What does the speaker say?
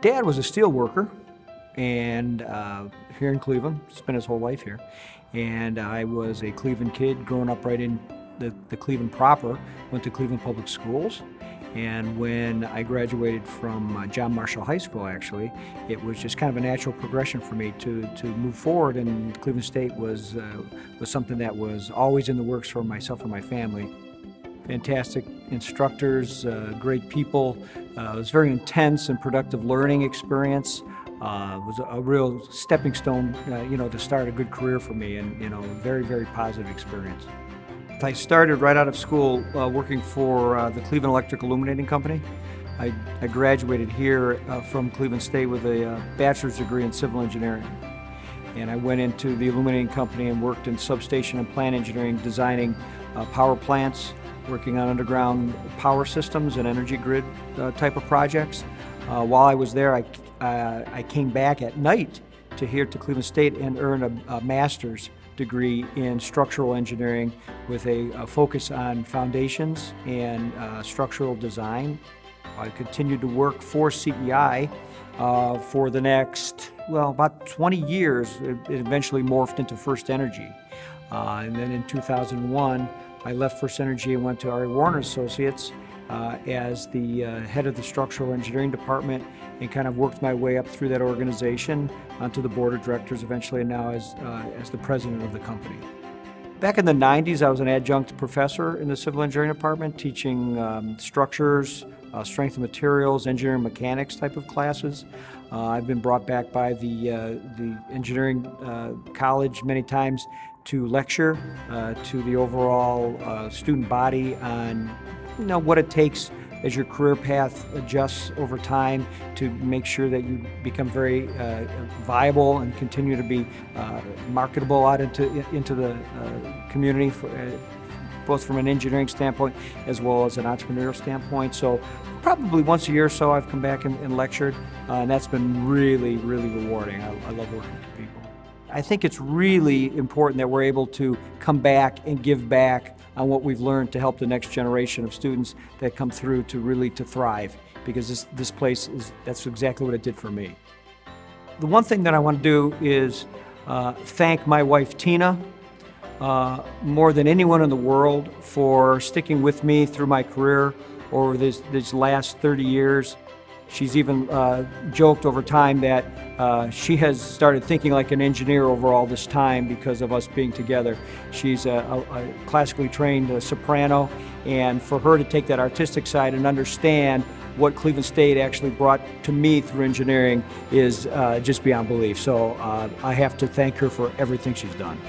Dad was a steel worker, and here in Cleveland, spent his whole life here. And I was a Cleveland kid growing up right in the Cleveland proper, went to Cleveland Public Schools. And when I graduated from John Marshall High School, actually, it was just kind of a natural progression for me to move forward, and Cleveland State was something that was always in the works for myself and my family. Fantastic instructors, great people. It was a very intense and productive learning experience. It was a real stepping stone, to start a good career for me, and very, very positive experience. I started right out of school working for the Cleveland Electric Illuminating Company. I graduated here from Cleveland State with a bachelor's degree in civil engineering. And I went into the illuminating company and worked in substation and plant engineering, designing power plants, working on underground power systems and energy grid type of projects. While I was there, I came back at night to Cleveland State and earned a master's degree in structural engineering with a focus on foundations and structural design. I continued to work for CEI for the next, about 20 years. It eventually morphed into FirstEnergy. And then in 2001, I left FirstEnergy and went to Honoree Warner Associates as the head of the structural engineering department, and kind of worked my way up through that organization onto the board of directors eventually, and now as the president of the company. Back in the 90s, I was an adjunct professor in the civil engineering department, teaching structures, strength of materials, engineering mechanics type of classes. I've been brought back by the engineering college many times to lecture to the overall student body on what it takes as your career path adjusts over time to make sure that you become very viable and continue to be marketable out into the community, both from an engineering standpoint as well as an entrepreneurial standpoint. So probably once a year or so I've come back and lectured, and that's been really, really rewarding. I love working with people. I think it's really important that we're able to come back and give back on what we've learned to help the next generation of students that come through to thrive, because this place that's exactly what it did for me. The one thing that I want to do is thank my wife Tina more than anyone in the world for sticking with me through my career over these last 30 years. She's even joked over time that she has started thinking like an engineer over all this time because of us being together. She's a classically trained soprano, and for her to take that artistic side and understand what Cleveland State actually brought to me through engineering is just beyond belief. So I have to thank her for everything she's done.